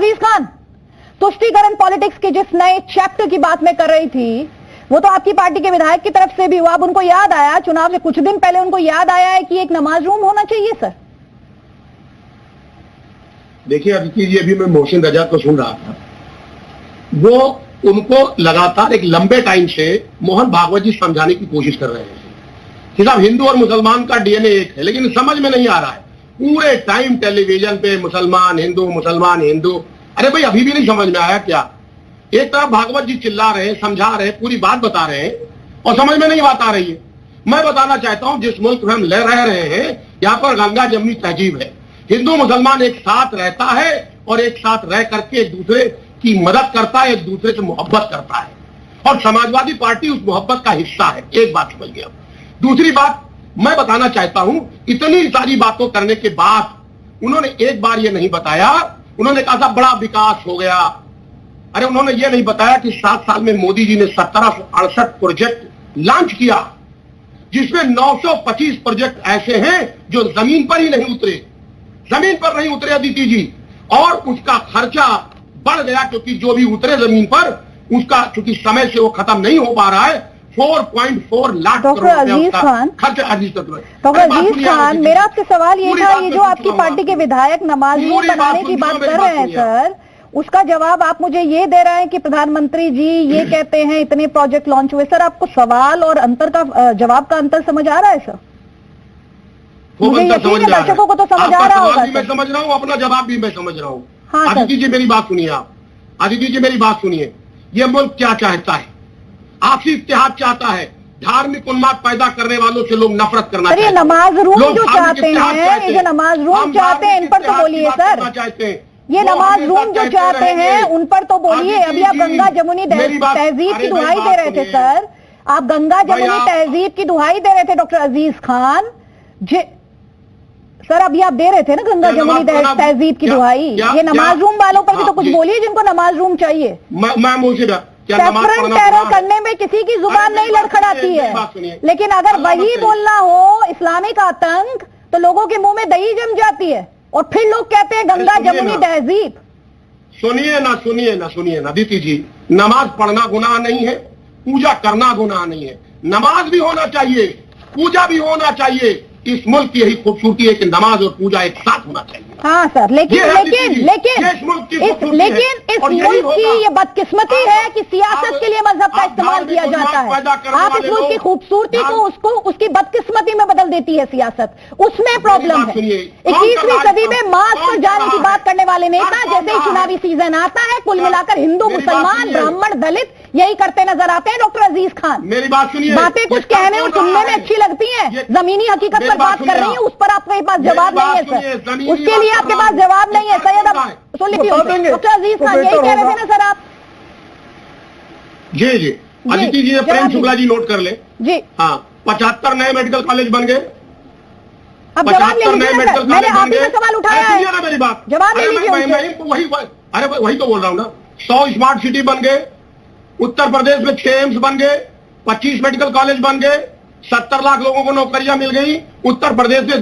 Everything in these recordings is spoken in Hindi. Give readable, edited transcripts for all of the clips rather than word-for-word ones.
अजीज खान, तुष्टीकरण पॉलिटिक्स के जिस नए चैप्टर की बात मैं कर रही थी, वो तो आपकी पार्टी के विधायक की तरफ से भी हुआ। अब उनको याद आया, चुनाव से कुछ दिन पहले उनको याद आया है कि एक नमाज रूम होना चाहिए सर। देखिए अदिति जी, अभी मैं मोहसिन रजा को सुन रहा था, वो उनको लगातार एक लंबे टाइम से मोहन भागवत जी समझाने की कोशिश कर रहे हैं कि साहब हिंदू और मुसलमान का डीएनए एक है, लेकिन समझ में नहीं आ रहा है। पूरे टाइम टेलीविजन पे मुसलमान हिंदू मुसलमान हिंदू, अरे भाई अभी भी नहीं समझ में आया क्या? एक तरफ भागवत जी चिल्ला रहे हैं, समझा रहे हैं, पूरी बात बता रहे हैं और समझ में नहीं बात आ रही है। मैं बताना चाहता हूं, जिस मुल्क में हम रह रहे हैं, यहाँ पर गंगा जमुनी तहजीब है। हिंदू मुसलमान एक साथ रहता है और एक साथ रह करके एक दूसरे की मदद करता है, एक दूसरे से मोहब्बत करता है, और समाजवादी पार्टी उस मोहब्बत का हिस्सा है। एक बात समझ गया। दूसरी बात मैं बताना चाहता हूं, इतनी सारी बातों करने के बाद उन्होंने एक बार ये नहीं बताया, उन्होंने कहा था बड़ा विकास हो गया। अरे उन्होंने ये नहीं बताया कि 7 साल में मोदी जी ने 1768 प्रोजेक्ट लॉन्च किया, जिसमें 925 प्रोजेक्ट ऐसे हैं जो जमीन पर ही नहीं उतरे, जमीन पर नहीं उतरे अदिति जी, और उसका खर्चा बढ़ गया, क्योंकि जो भी उतरे जमीन पर उसका चूंकि समय से वो खत्म नहीं हो पा रहा है, 4.4 लाख डॉक्टर अजीज खान, डॉक्टर अजीज खान, मेरा आपसे सवाल ये था, ये जो आपकी पार्टी के विधायक नमाज रूम बनाने की बात कर रहे हैं सर, उसका जवाब आप मुझे ये दे रहे हैं कि प्रधानमंत्री जी ये कहते हैं इतने प्रोजेक्ट लॉन्च हुए। सर आपको सवाल और अंतर का जवाब का अंतर समझ आ रहा है सर? मुझे यकीन है दर्शकों को तो समझ आ रहा होगा। मैं समझ रहा हूँ, अपना जवाब भी मैं समझ रहा हूँ। हाँ, अदिति जी मेरी बात सुनिए, आप अदिति जी मेरी बात सुनिए। ये मुल्क क्या चाहता है? आपसी इत्तेहाद चाहता है, धार्मिक उन्माद पैदा करने वालों से लोग नफरत करना चाहते हैं। नमाज रूम जो चाहते हैं, ये जो नमाज रूम चाहते हैं, इन पर तो बोलिए सर। चाहते हैं ये नमाज रूम जो चाहते हैं उन पर तो बोलिए। अभी आप गंगा जमुनी तहजीब की दुहाई दे रहे थे सर, आप गंगा जमुनी तहजीब की दुहाई दे रहे थे डॉक्टर अजीज खान सर। अभी आप दे रहे थे ना गंगा जमुनी तहजीब की दुहाई। ये नमाज रूम वालों पर भी तो कुछ बोलिए जिनको नमाज रूम चाहिए। टेरर करने में किसी की जुबान नहीं लड़खड़ाती है, लेकिन अगर वही बोलना हो इस्लामिक आतंक तो लोगों के मुंह में दही जम जाती है और फिर लोग कहते हैं गंगा जमुनी तहजीब। सुनिए ना दीदी जी, नमाज पढ़ना गुनाह नहीं है, पूजा करना गुनाह नहीं है। नमाज भी होना चाहिए, पूजा भी होना चाहिए। इस मुल्क की यही खूबसूरती है कि नमाज और पूजा एक साथ होना चाहिए। हाँ सर, लेकिन इस मुल्क की ये बदकिस्मती है कि सियासत के लिए मजहब का इस्तेमाल किया जाता है। आप इस मुल्क की खूबसूरती को उसकी बदकिस्मती में बदल देती है सियासत, उसमें प्रॉब्लम है। 21वीं सदी में मार्च पर जाने की बात करने वाले नेता जैसे ही चुनावी सीजन आता है, कुल मिलाकर हिंदू मुसलमान ब्राह्मण दलित यही करते नजर आते हैं। डॉक्टर अजीज खान, मेरी बात सुनिए, बातें कुछ कहने और सुनने में अच्छी लगती हैं, जमीनी हकीकत पर बात कर रही है, उस पर आपके पास जवाब नहीं है सर। उसके लिए आपके पास जवाब नहीं है सैयद। अब सुन लीजिए डॉक्टर अजीज खान, यही कह रहे थे ना सर आप? जी अदिति जी, प्रेम शुक्ला जी नोट कर ले जी। हाँ, 75 नए मेडिकल कॉलेज बन गए। अब जवाब ले लीजिए सर, मैंने आप ही से सवाल उठाया है। ना मेरी बात, जवाब ले लीजिए। वही तो बोल रहा हूँ ना। 100 स्मार्ट सिटी बन गए, उत्तर प्रदेश में 6 एम्स बन गए, 25 मेडिकल कॉलेज बन गए, 70 लाख लोगों को नौकरियां मिल गई। उत्तर प्रदेश में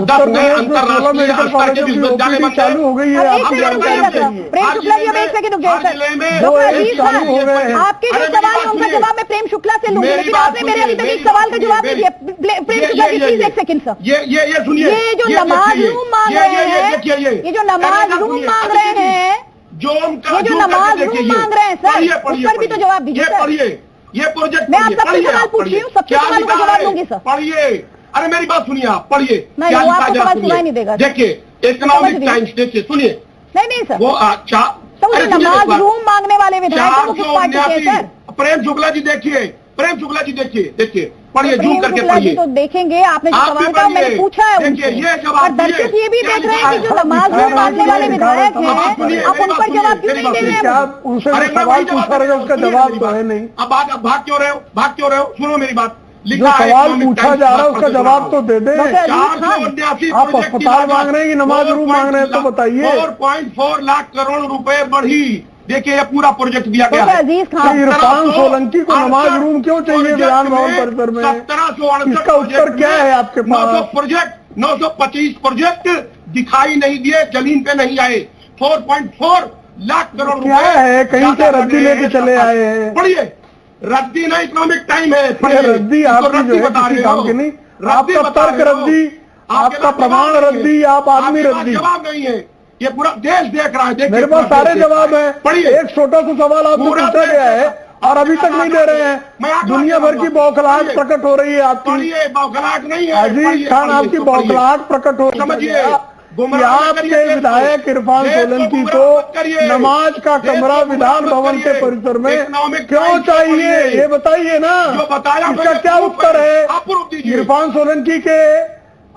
10 नए अंतरराष्ट्रीय स्तर के विश्वविद्यालय बन चालू हो गई है। प्रेम शुक्ला जी, अब एक सेकंड रुक जाइए सर। आपके जो सवाल है उनका जवाब मैं प्रेम शुक्ला से लूंगी, लेकिन आपने मेरे अभी तक एक सवाल का जवाब नहीं दिया। प्रेम शुक्ला जी प्लीज एक सेकंड सर। ये सुनिए, ये जो नमाज रूम मांग रहे हैं, ये जो नमाज रूम मांग रहे हैं, ये जो नमाज रूम मांग रहे हैं सर, उस पर भी तो जवाब दीजिए सर। ये प्रोजेक्ट मैं आप सबसे सवाल पूछ रही हूँ, सबके सवालों का जवाब दूंगी सर। पढ़िए, अरे मेरी बात सुनिए, आप पढ़िए। नहीं, वो आपको सवाल सुनाई नहीं देगा। देखिए इकोनॉमिक टाइम्स, देखिए सुनिए। नहीं सर, वो नमाज रूम मांगने वाले विधायक को किस पार्टी के सर? प्रेम शुक्ला जी देखिए, प्रेम शुक्ला जी देखिए, पढ़िए, जूम करके पढ़िए। तो देखेंगे, आपने जो सवाल का मैंने पूछा है उनसे, और दर्शक ये भी देख रहे हैं कि जो नमाज रूम मांगने वाले विधायक हैं, आप उन पर जवाब क्यों नहीं दे रहे हैं? उनसे सवाल पूछा रहे, उसका जवाब तो है नहीं। अब भाग क्यों रहे हो? सुनो मेरी बात। जो सवाल पूछा जा रहा है उसका जवाब तो दे दे। 479 आप अस्पताल मांग रहे हैं कि नमाज रूम मांग रहे हैं, तो बताइए। 4.4 लाख करोड़ रुपए बढ़ी। देखिए ये पूरा प्रोजेक्ट दिया गया है। इरफान सोलंकी को नमाज रूम क्यों चाहिए विधान भवन परिसर में? 1768 इसका उत्तर क्या है आपके पास? 925 प्रोजेक्ट दिखाई नहीं दिए, जमीन पे नहीं आए। 4.4 लाख करोड़ क्या रुपए है, कहीं से ज्यादा रद्दी बने लेके हैं चले सरकार। आए हैं। पढ़िए, रद्दी ना इकोनॉमिक टाइम है, ये पढ़िए। रद्दी इसको आपकी जो रद्दी है बता किसी रहे काम हो। की नहीं, रद्दी आपका बता तर्क रहे हो। रद्दी, आपके आपका पास प्रमाण जवाब नहीं है। रद्दी, आप आदमी आपके पास रद्दी। जवाब नहीं है, ये पूरा देश देख रहा है। देखिए, मेरे पास पूरा सारे देश देख जवाब रहा है। पढ़िए, एक छोटा सा सवाल आपसे पूरा पूछा देश गया है देख रहा। और अभी तक नहीं दे रहे मैं हैं। आगे दुनिया भर की बढ़ूंगा। बौखलाहट पढ़िए। प्रकट हो रही है आपकी। पढ़िए, बौखलाहट नहीं है। अजीज पढ़िए, खान, पढ़िए, आपकी इसको पढ़िए। बौखलाहट प्रकट हो समझिए, गया कि गुमराह मत आपके करिए देश को। विधायक इरफान देश को सोलंकी गुमराह मत करिए। को नमाज का देश को कमरा गुमराह विधान मत भवन के करिए। परिसर में इकोनॉमिक क्यों टाइम्स को चाहिए, पढ़िए। ये बताइए ना। जो बताया इसका मैंने क्या प्रूफ उत्तर है? आप प्रूफ दीजिए। इरफान सोलंकी के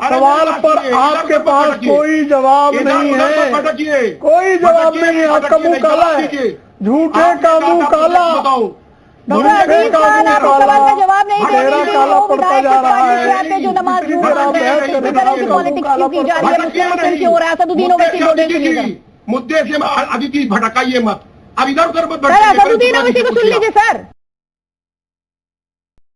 अरे सवाल मेरी बात पर सुनिए, आपके इधर-उधर पास मत भटकिए। कोई जवाब नहीं इधर-उधर है। मत भटकिए। कोई जवाब भटकिए नहीं है। नहीं, आपका भटकिए मुंह नहीं, काला जवाब है, दीजिए। झूठे आपके का साथ मुंह आपको काला। सच बताओ। डॉक्टर झूठे अजीज का खान, मुंह आप इस सवाल का काला, जवाब नहीं चेहरा देंगे। काला वो पड़ता विधायक जा इस रहा पार्टी से है। आते जो नमाज इसी नहीं तरह मान रहे हैं, बहस इसी करने तरह की के पॉलिटिक्स काला की जा रही है। पड़ता मुस्लिम भटकिए मुस्लिम नहीं। क्यों हो रहा है? असदुद्दीन ओवैसी मुद्दे बोले से सुनिएगा। मुद्दे से अदिति भटकाइए मत। अब इधर उधर मत सर, भटकिए। असदुद्दीन ओवैसी को सुन लीजिए सर।